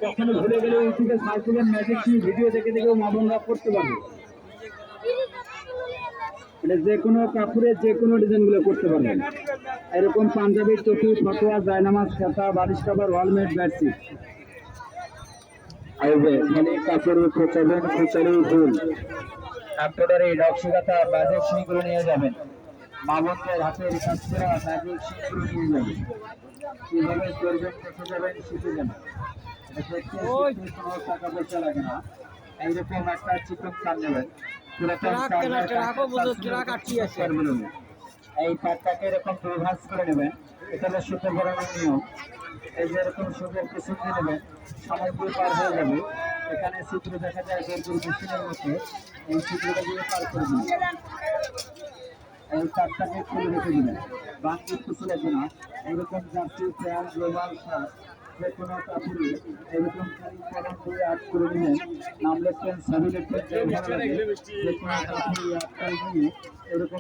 কখনো ভুলে গেলে ইউটিউবে সার্চ করবেন ম্যাজিক টিভি, ভিডিও দেখে দেখেও মা বোনরা করতে পারবে। এটা যে কোনো কাপড়ের যে কোনো ডিজাইনগুলো করতে পারবেন। এরকম পাঞ্জাবি, টুপি, ফটোয়া, জায়নামাজ, খাতা, বালিশ কভার, ওয়ালমেট, বেডশিট আসবে। খালি কাপড় খোঁচাবেন, খোঁচালেই ভুল। আপনারা এই নকশিকাতা ম্যাজিক শিগুলো নিয়ে যাবেন, মা বোনদের হাতের কাজ করা ম্যাজিক শিগুলো নিয়ে যাবেন। কিভাবে করবেন, দেখে যাবেন, শিখে যাবেন। এটা দেখতে কোনো টাকা পয়সা লাগে না। এইরকম একটা চিকন চাল নেবেন, এই পাটটাকে এরকম দুই ভাঁজ করে নেবেন। এটা হলো সুতো ভরানোর নিয়ম। এই যে এরকম সুতোর পিছন দিয়ে নেবেন, সামগ্রী পার হয়ে যাবে। এখানে চিত্র দেখা যায় গরুর মেশিনের মতো, এই চিত্রটা দিয়ে পার করে দিবেন। এই পাটটাকে খুলে রেখে দিবেন, বাকি কিছু লাগবে না। এরকম জার্সি, প্যান্ট, রোমাল, শার্ট যে কোনো কাপড়ে এরকম খালি কলম দিয়ে আট করে নিলেন। নাম লিখবেন, ছবি লিখবেন, যে কোনো কাপড়ে আট করে নিয়ে এরকম